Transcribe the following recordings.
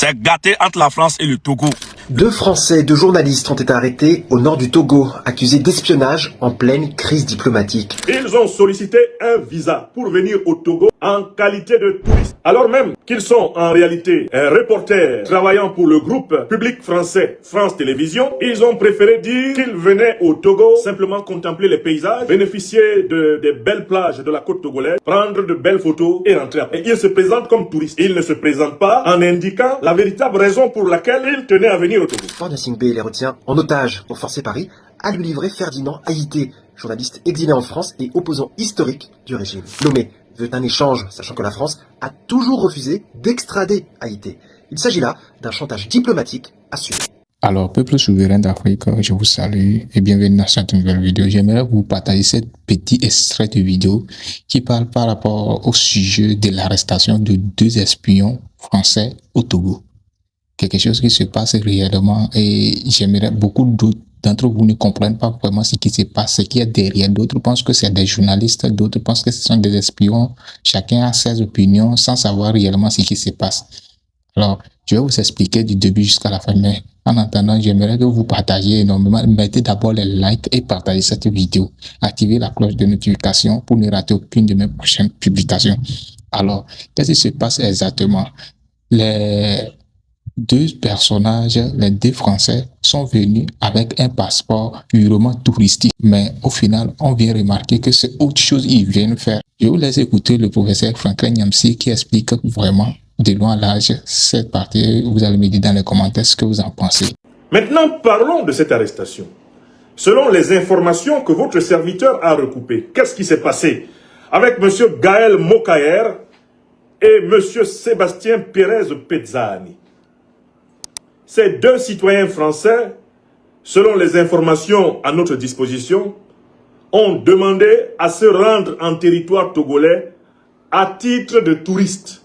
C'est gâté entre la France et le Togo. 2 Français, 2 journalistes ont été arrêtés au nord du Togo, accusés d'espionnage en pleine crise diplomatique. Ils ont sollicité un visa pour venir au Togo en qualité de touristes, alors même qu'ils sont en réalité reporters travaillant pour le groupe public français France Télévisions. Ils ont préféré dire qu'ils venaient au Togo simplement contempler les paysages, bénéficier des belles plages de la côte togolaise, prendre de belles photos et rentrer après. Et ils se présentent comme touristes. Ils ne se présentent pas en indiquant la véritable raison pour laquelle ils tenaient à venir au Togo. Faure Gnassingbé les retient en otage pour forcer Paris à lui livrer Ferdinand Haïté, journaliste exilé en France et opposant historique du régime. Lomé veut un échange, sachant que la France a toujours refusé d'extrader Haïté. Il s'agit là d'un chantage diplomatique assumé. Alors, peuple souverain d'Afrique, je vous salue et bienvenue dans cette nouvelle vidéo. J'aimerais vous partager cette petit extrait de vidéo qui parle par rapport au sujet de l'arrestation de 2 espions français au Togo. Quelque chose qui se passe réellement et j'aimerais beaucoup d'entre vous ne comprennent pas vraiment ce qui se passe, ce qui est derrière. D'autres pensent que c'est des journalistes, d'autres pensent que ce sont des espions. Chacun a ses opinions sans savoir réellement ce qui se passe. Alors, je vais vous expliquer du début jusqu'à la fin, mais en attendant, j'aimerais que vous partagiez énormément. Mettez d'abord les likes et partagez cette vidéo. Activez la cloche de notification pour ne rater aucune de mes prochaines publications. Alors, qu'est-ce qui se passe exactement? Les 2 personnages, les 2 Français, sont venus avec un passeport purement touristique. Mais au final, on vient remarquer que c'est autre chose qu'ils viennent faire. Je vous laisse écouter le professeur Franklin Nyamsi qui explique vraiment de loin à large cette partie. Vous allez me dire dans les commentaires ce que vous en pensez. Maintenant, parlons de cette arrestation. Selon les informations que votre serviteur a recoupées, qu'est-ce qui s'est passé avec M. Gaël Mokaer et M. Sébastien Pérez Pezzani? Ces 2 citoyens français, selon les informations à notre disposition, ont demandé à se rendre en territoire togolais à titre de touristes.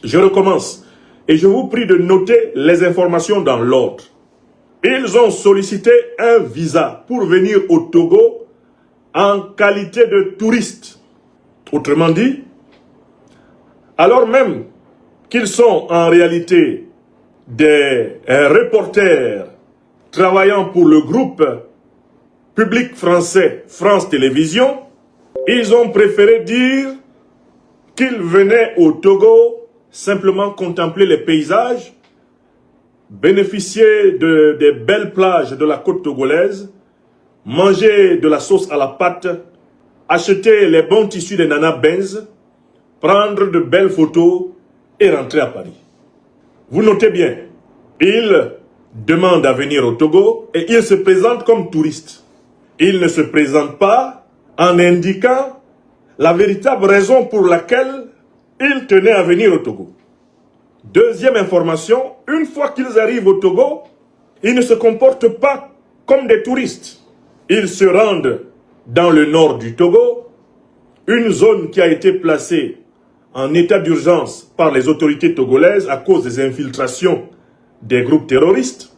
Je recommence et je vous prie de noter les informations dans l'ordre. Ils ont sollicité un visa pour venir au Togo en qualité de touristes. Autrement dit, alors même qu'ils sont en réalité des reporters travaillant pour le groupe public français France Télévisions, ils ont préféré dire qu'ils venaient au Togo simplement contempler les paysages, bénéficier des belles plages de la côte togolaise, manger de la sauce à la pâte, acheter les bons tissus des Nana Benz, prendre de belles photos et rentrer à Paris. Vous notez bien, ils demandent à venir au Togo et ils se présentent comme touristes. Ils ne se présentent pas en indiquant la véritable raison pour laquelle ils tenaient à venir au Togo. Deuxième information, une fois qu'ils arrivent au Togo, ils ne se comportent pas comme des touristes. Ils se rendent dans le nord du Togo, une zone qui a été placée en état d'urgence par les autorités togolaises à cause des infiltrations des groupes terroristes.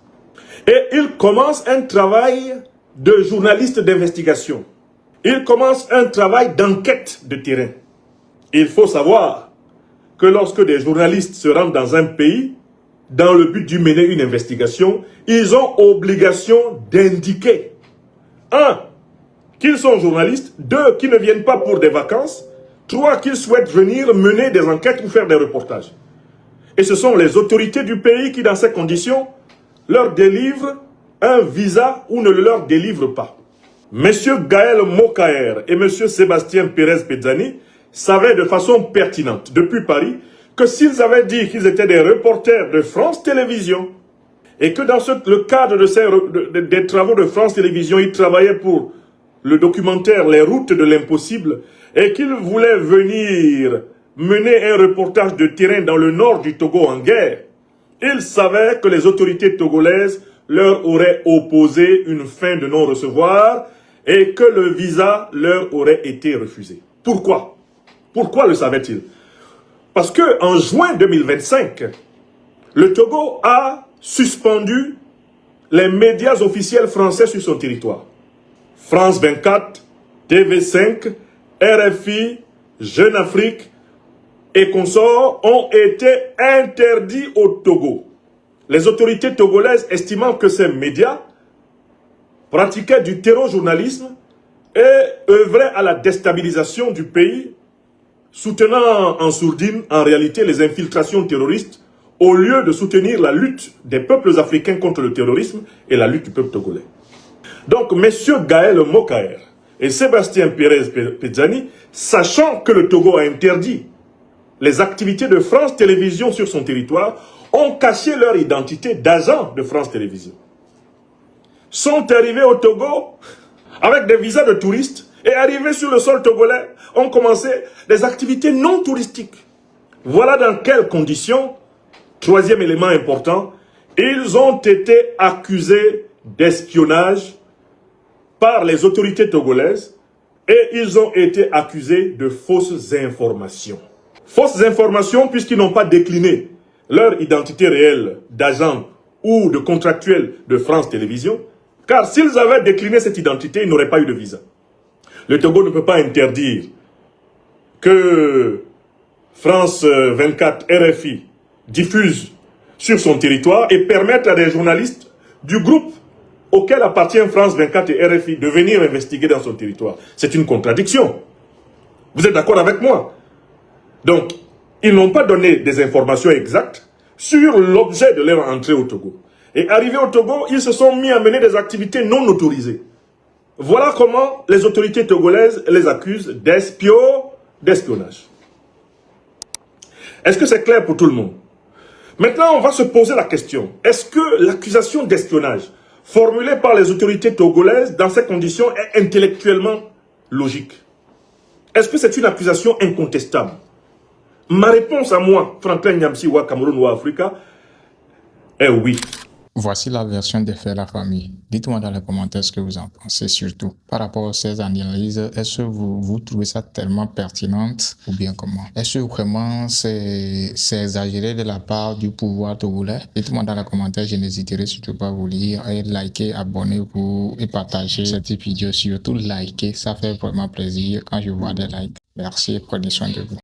Et ils commencent un travail de journalistes d'investigation. Ils commencent un travail d'enquête de terrain. Il faut savoir que lorsque des journalistes se rendent dans un pays, dans le but d'y mener une investigation, ils ont obligation d'indiquer, 1, qu'ils sont journalistes, 2, qu'ils ne viennent pas pour des vacances, 3, qu'ils souhaitent venir mener des enquêtes ou faire des reportages. Et ce sont les autorités du pays qui, dans ces conditions, leur délivrent un visa ou ne le leur délivrent pas. Monsieur Gaël Mokaer et monsieur Sébastien Pérez Pezzani savaient de façon pertinente, depuis Paris, que s'ils avaient dit qu'ils étaient des reporters de France Télévisions et que dans le cadre des travaux de France Télévisions, ils travaillaient pour le documentaire Les routes de l'impossible et qu'ils voulaient venir mener un reportage de terrain dans le nord du Togo en guerre, ils savaient que les autorités togolaises leur auraient opposé une fin de non-recevoir et que le visa leur aurait été refusé. Pourquoi? Pourquoi le savaient-ils? Parce que en juin 2025, le Togo a suspendu les médias officiels français sur son territoire. France 24, TV5, RFI, Jeune Afrique et consorts ont été interdits au Togo. les autorités togolaises estimant que ces médias pratiquaient du terrorjournalisme et œuvraient à la déstabilisation du pays, soutenant en sourdine en réalité les infiltrations terroristes au lieu de soutenir la lutte des peuples africains contre le terrorisme et la lutte du peuple togolais. Donc, messieurs Gaël Mokaer et Sébastien Pérez Pezzani, sachant que le Togo a interdit les activités de France Télévisions sur son territoire, ont caché leur identité d'agents de France Télévisions. Sont arrivés au Togo avec des visas de touristes et arrivés sur le sol togolais, ont commencé des activités non touristiques. Voilà dans quelles conditions, troisième élément important, ils ont été accusés d'espionnage par les autorités togolaises et ils ont été accusés de fausses informations. Fausses informations puisqu'ils n'ont pas décliné leur identité réelle d'agent ou de contractuel de France Télévisions, car s'ils avaient décliné cette identité, ils n'auraient pas eu de visa. Le Togo ne peut pas interdire que France 24 RFI diffuse sur son territoire et permettre à des journalistes du groupe auquel appartient France 24 et RFI de venir investiguer dans son territoire. C'est une contradiction. Vous êtes d'accord avec moi? Donc, ils n'ont pas donné des informations exactes sur l'objet de leur entrée au Togo. Et arrivés au Togo, ils se sont mis à mener des activités non autorisées. Voilà comment les autorités togolaises les accusent d'espionnage. Est-ce que c'est clair pour tout le monde? Maintenant, on va se poser la question. Est-ce que l'accusation d'espionnage formulée par les autorités togolaises dans ces conditions est intellectuellement logique? Est-ce que c'est une accusation incontestable? Ma réponse à moi, Franklin Nyamsi ou Cameroun ou Africa, est oui. Voici la version des faits de la famille. Dites-moi dans les commentaires ce que vous en pensez, surtout par rapport à ces analyses. Est-ce que vous trouvez ça tellement pertinente ou bien comment? Est-ce que vraiment c'est exagéré de la part du pouvoir togolais? Dites-moi dans les commentaires, je n'hésiterai surtout pas à vous lire et liker, abonnez-vous et partagez cette vidéo. Surtout liker, ça fait vraiment plaisir quand je vois des likes. Merci et prenez soin de vous.